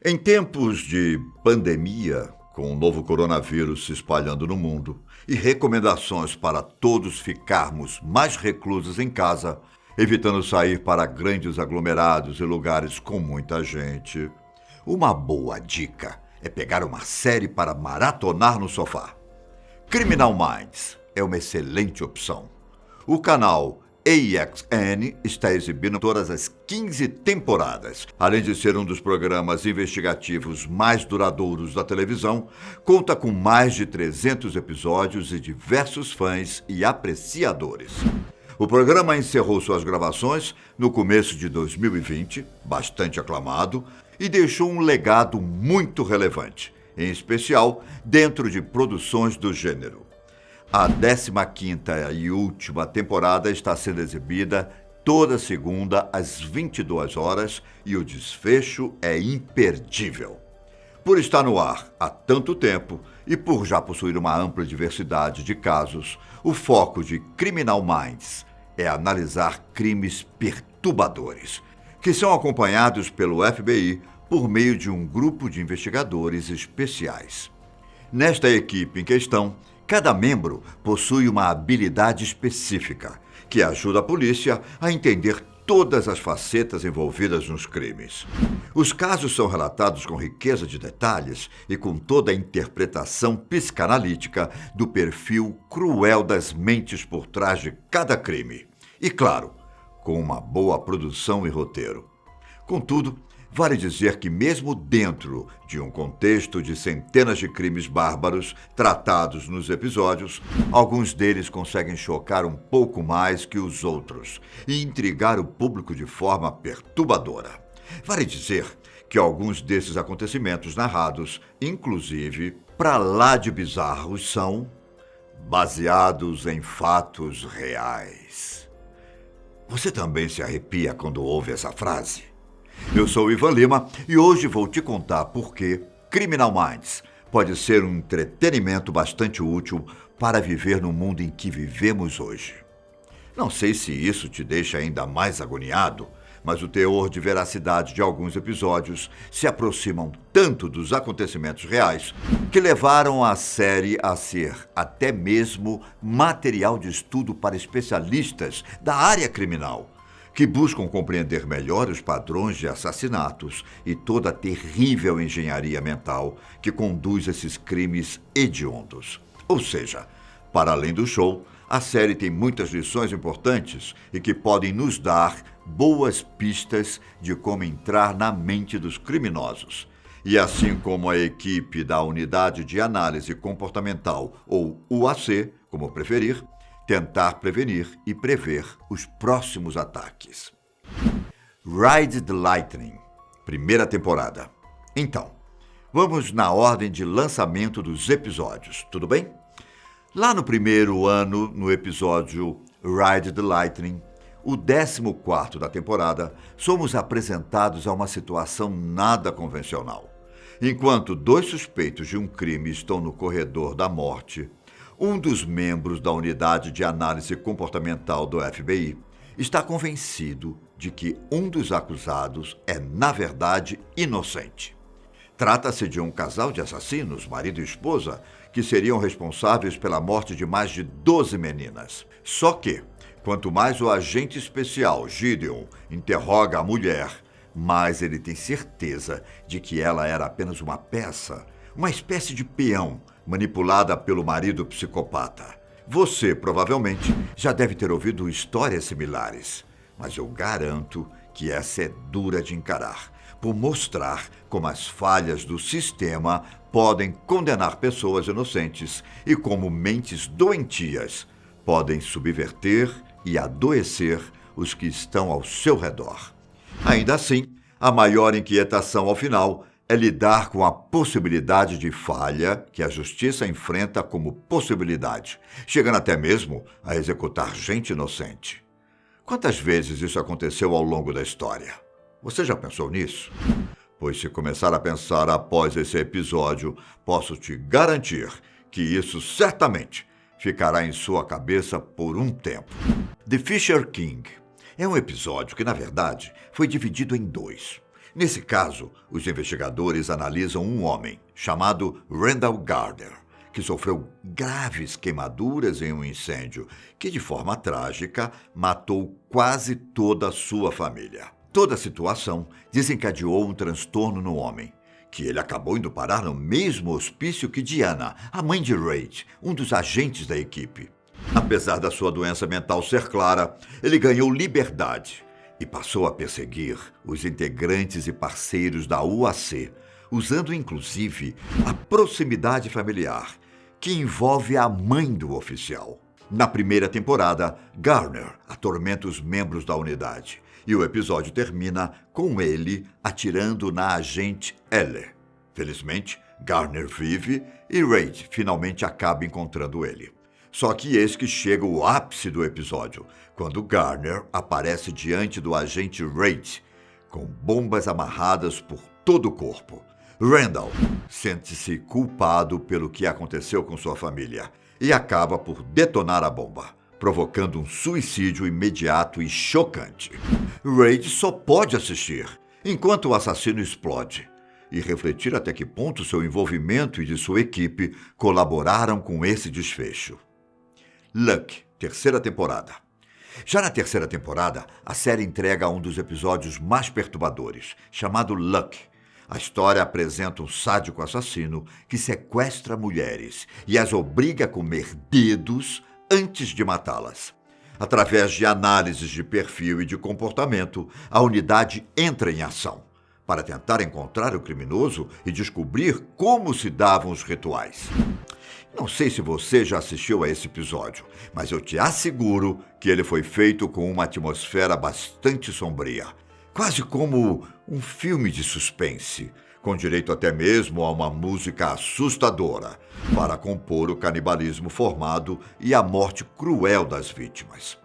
Em tempos de pandemia, com o novo coronavírus se espalhando no mundo e recomendações para todos ficarmos mais reclusos em casa, evitando sair para grandes aglomerados e lugares com muita gente, uma boa dica é pegar uma série para maratonar no sofá. Criminal Minds é uma excelente opção. O canal AXN está exibindo todas as 15 temporadas. Além de ser um dos programas investigativos mais duradouros da televisão, conta com mais de 300 episódios e diversos fãs e apreciadores. O programa encerrou suas gravações no começo de 2020, bastante aclamado, e deixou um legado muito relevante, em especial dentro de produções do gênero. A 15ª e última temporada está sendo exibida toda segunda às 22 horas e o desfecho é imperdível. Por estar no ar há tanto tempo e por já possuir uma ampla diversidade de casos, o foco de Criminal Minds é analisar crimes perturbadores, que são acompanhados pelo FBI por meio de um grupo de investigadores especiais. Nesta equipe em questão, cada membro possui uma habilidade específica que ajuda a polícia a entender todas as facetas envolvidas nos crimes. Os casos são relatados com riqueza de detalhes e com toda a interpretação psicanalítica do perfil cruel das mentes por trás de cada crime. E, claro, com uma boa produção e roteiro. Contudo, vale dizer que mesmo dentro de um contexto de centenas de crimes bárbaros tratados nos episódios, alguns deles conseguem chocar um pouco mais que os outros e intrigar o público de forma perturbadora. Vale dizer que alguns desses acontecimentos narrados, inclusive, para lá de bizarros, são baseados em fatos reais. Você também se arrepia quando ouve essa frase? Eu sou o Ivan Lima e hoje vou te contar por que Criminal Minds pode ser um entretenimento bastante útil para viver no mundo em que vivemos hoje. Não sei se isso te deixa ainda mais agoniado, mas o teor de veracidade de alguns episódios se aproximam tanto dos acontecimentos reais que levaram a série a ser até mesmo material de estudo para especialistas da área criminal, que buscam compreender melhor os padrões de assassinatos e toda a terrível engenharia mental que conduz esses crimes hediondos. Ou seja, para além do show, a série tem muitas lições importantes e que podem nos dar boas pistas de como entrar na mente dos criminosos. E assim como a equipe da Unidade de Análise Comportamental, ou UAC, como preferir, tentar prevenir e prever os próximos ataques. Ride the Lightning, primeira temporada. Então, vamos na ordem de lançamento dos episódios, tudo bem? Lá no primeiro ano, no episódio Ride the Lightning, o 14º da temporada, somos apresentados a uma situação nada convencional. Enquanto dois suspeitos de um crime estão no corredor da morte, um dos membros da Unidade de Análise Comportamental do FBI está convencido de que um dos acusados é, na verdade, inocente. Trata-se de um casal de assassinos, marido e esposa, que seriam responsáveis pela morte de mais de 12 meninas. Só que, quanto mais o agente especial, Gideon, interroga a mulher, mais ele tem certeza de que ela era apenas uma peça, uma espécie de peão, manipulada pelo marido psicopata. Você, provavelmente, já deve ter ouvido histórias similares, mas eu garanto que essa é dura de encarar, por mostrar como as falhas do sistema podem condenar pessoas inocentes e como mentes doentias podem subverter e adoecer os que estão ao seu redor. Ainda assim, a maior inquietação ao final é lidar com a possibilidade de falha que a justiça enfrenta como possibilidade, chegando até mesmo a executar gente inocente. Quantas vezes isso aconteceu ao longo da história? Você já pensou nisso? Pois se começar a pensar após esse episódio, posso te garantir que isso certamente ficará em sua cabeça por um tempo. The Fisher King é um episódio que, na verdade, foi dividido em dois. Nesse caso, os investigadores analisam um homem chamado Randall Gardner, que sofreu graves queimaduras em um incêndio que, de forma trágica, matou quase toda a sua família. Toda a situação desencadeou um transtorno no homem, que ele acabou indo parar no mesmo hospício que Diana, a mãe de Reid, um dos agentes da equipe. Apesar da sua doença mental ser clara, ele ganhou liberdade e passou a perseguir os integrantes e parceiros da UAC, usando inclusive a proximidade familiar, que envolve a mãe do oficial. Na primeira temporada, Garner atormenta os membros da unidade e o episódio termina com ele atirando na agente Ellie. Felizmente, Garner vive e Reid finalmente acaba encontrando ele. Só que eis que chega o ápice do episódio, quando Garner aparece diante do agente Reid, com bombas amarradas por todo o corpo. Randall sente-se culpado pelo que aconteceu com sua família e acaba por detonar a bomba, provocando um suicídio imediato e chocante. Reid só pode assistir, enquanto o assassino explode, e refletir até que ponto seu envolvimento e de sua equipe colaboraram com esse desfecho. Luck, terceira temporada. Já na terceira temporada, a série entrega um dos episódios mais perturbadores, chamado Luck. A história apresenta um sádico assassino que sequestra mulheres e as obriga a comer dedos antes de matá-las. Através de análises de perfil e de comportamento, a unidade entra em ação para tentar encontrar o criminoso e descobrir como se davam os rituais. Não sei se você já assistiu a esse episódio, mas eu te asseguro que ele foi feito com uma atmosfera bastante sombria, quase como um filme de suspense, com direito até mesmo a uma música assustadora, para compor o canibalismo formado e a morte cruel das vítimas.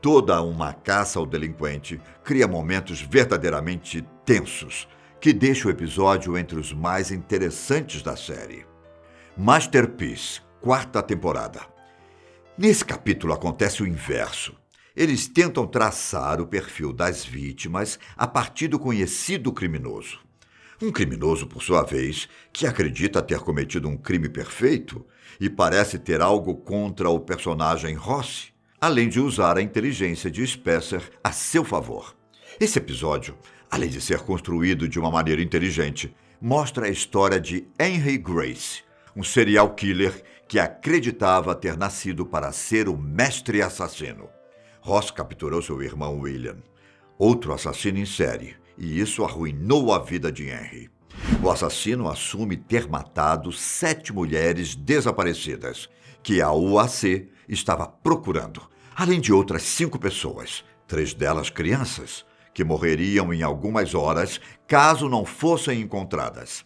Toda uma caça ao delinquente cria momentos verdadeiramente tensos, que deixam o episódio entre os mais interessantes da série. Masterpiece, quarta temporada. Nesse capítulo acontece o inverso. Eles tentam traçar o perfil das vítimas a partir do conhecido criminoso. Um criminoso, por sua vez, que acredita ter cometido um crime perfeito e parece ter algo contra o personagem Ross, além de usar a inteligência de Spencer a seu favor. Esse episódio, além de ser construído de uma maneira inteligente, mostra a história de Henry Grace, um serial killer que acreditava ter nascido para ser o mestre assassino. Ross capturou seu irmão William, outro assassino em série, e isso arruinou a vida de Henry. O assassino assume ter matado 7 mulheres desaparecidas, que a UAC estava procurando, além de outras 5 pessoas, 3 delas crianças, que morreriam em algumas horas caso não fossem encontradas.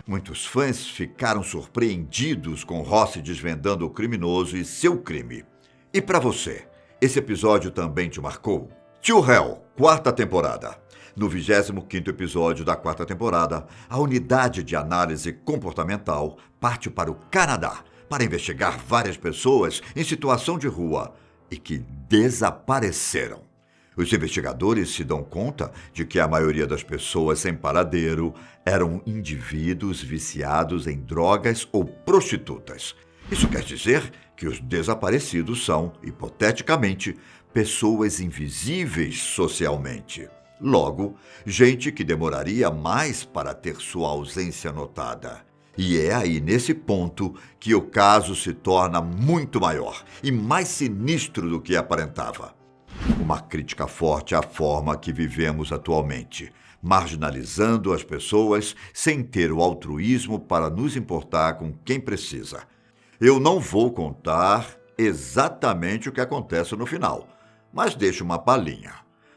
Muitos fãs ficaram surpreendidos com Ross desvendando o criminoso e seu crime. E para você, esse episódio também te marcou? To Hell, quarta temporada. No 25º episódio da quarta temporada, a unidade de análise comportamental parte para o Canadá para investigar várias pessoas em situação de rua e que desapareceram. Os investigadores se dão conta de que a maioria das pessoas sem paradeiro eram indivíduos viciados em drogas ou prostitutas. Isso quer dizer que os desaparecidos são, hipoteticamente, pessoas invisíveis socialmente. Logo, gente que demoraria mais para ter sua ausência notada. E é aí, nesse ponto, que o caso se torna muito maior e mais sinistro do que aparentava. Uma crítica forte à forma que vivemos atualmente, marginalizando as pessoas sem ter o altruísmo para nos importar com quem precisa. Eu não vou contar exatamente o que acontece no final, mas deixo uma palhinha.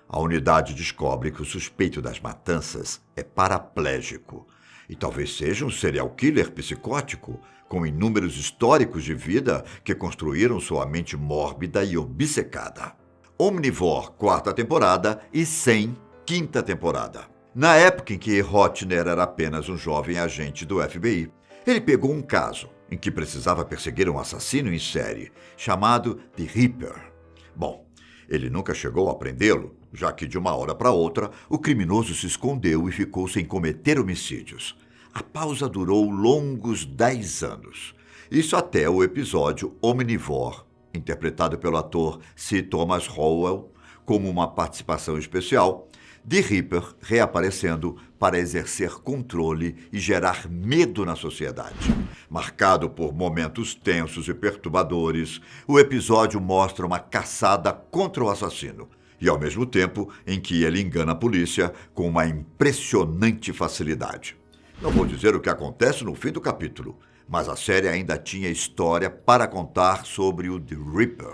A unidade descobre que o suspeito das matanças é paraplégico e talvez seja um serial killer psicótico, com inúmeros históricos de vida que construíram sua mente mórbida e obcecada. Omnivore, quarta temporada, e 100, quinta temporada. Na época em que Hotner era apenas um jovem agente do FBI, ele pegou um caso em que precisava perseguir um assassino em série, chamado The Reaper. Bom, ele nunca chegou a prendê-lo, já que de uma hora para outra o criminoso se escondeu e ficou sem cometer homicídios. A pausa durou longos 10 anos. Isso até o episódio Omnivore, interpretado pelo ator C. Thomas Howell, como uma participação especial, The Reaper reaparecendo para exercer controle e gerar medo na sociedade. Marcado por momentos tensos e perturbadores, o episódio mostra uma caçada contra o assassino e, ao mesmo tempo, em que ele engana a polícia com uma impressionante facilidade. Não vou dizer o que acontece no fim do capítulo, mas a série ainda tinha história para contar sobre o The Reaper.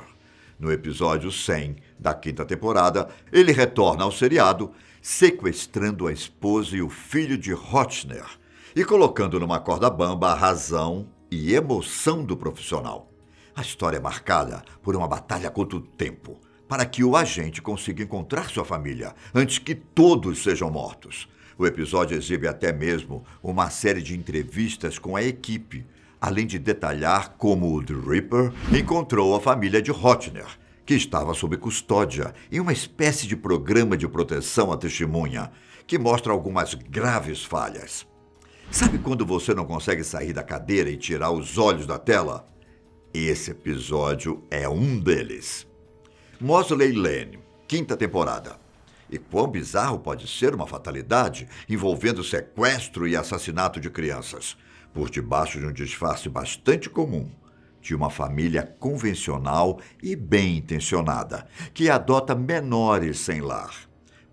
No episódio 100 da 5ª temporada, ele retorna ao seriado, sequestrando a esposa e o filho de Hotchner e colocando numa corda bamba a razão e emoção do profissional. A história é marcada por uma batalha contra o tempo, para que o agente consiga encontrar sua família antes que todos sejam mortos. O episódio exibe até mesmo uma série de entrevistas com a equipe, além de detalhar como o The Reaper encontrou a família de Hotchner, que estava sob custódia em uma espécie de programa de proteção à testemunha, que mostra algumas graves falhas. Sabe quando você não consegue sair da cadeira e tirar os olhos da tela? Esse episódio é um deles. Mosley Lane, 5ª temporada. E quão bizarro pode ser uma fatalidade envolvendo sequestro e assassinato de crianças, por debaixo de um disfarce bastante comum, de uma família convencional e bem intencionada, que adota menores sem lar.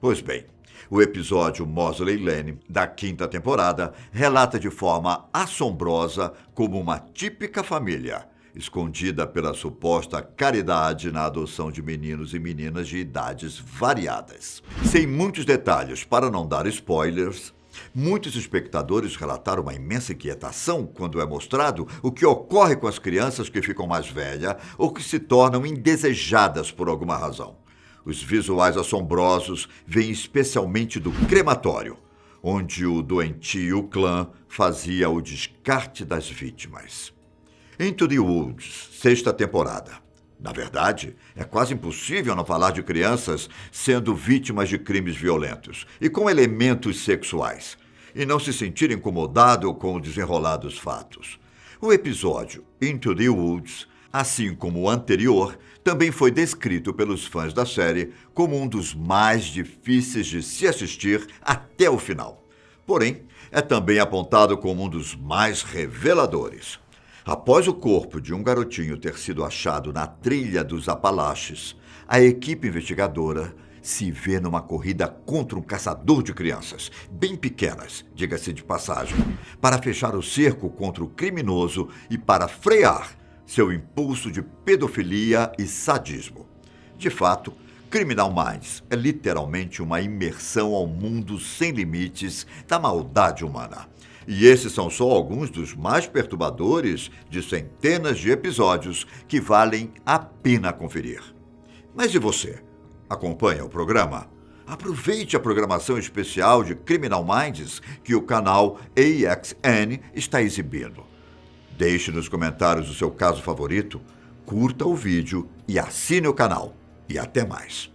Pois bem, o episódio Mosley Lane, da 5ª temporada, relata de forma assombrosa como uma típica família, escondida pela suposta caridade na adoção de meninos e meninas de idades variadas. Sem muitos detalhes para não dar spoilers, muitos espectadores relataram uma imensa inquietação quando é mostrado o que ocorre com as crianças que ficam mais velhas ou que se tornam indesejadas por alguma razão. Os visuais assombrosos vêm especialmente do crematório, onde o doentio clã fazia o descarte das vítimas. Into the Woods, 6ª temporada. Na verdade, é quase impossível não falar de crianças sendo vítimas de crimes violentos e com elementos sexuais, e não se sentir incomodado com o desenrolar dos fatos. O episódio Into the Woods, assim como o anterior, também foi descrito pelos fãs da série como um dos mais difíceis de se assistir até o final. Porém, é também apontado como um dos mais reveladores. Após o corpo de um garotinho ter sido achado na trilha dos Apalaches, a equipe investigadora se vê numa corrida contra um caçador de crianças, bem pequenas, diga-se de passagem, para fechar o cerco contra o criminoso e para frear seu impulso de pedofilia e sadismo. De fato, Criminal Minds é literalmente uma imersão ao mundo sem limites da maldade humana. E esses são só alguns dos mais perturbadores de centenas de episódios que valem a pena conferir. Mas e você? Acompanha o programa? Aproveite a programação especial de Criminal Minds que o canal AXN está exibindo. Deixe nos comentários o seu caso favorito, curta o vídeo e assine o canal. E até mais.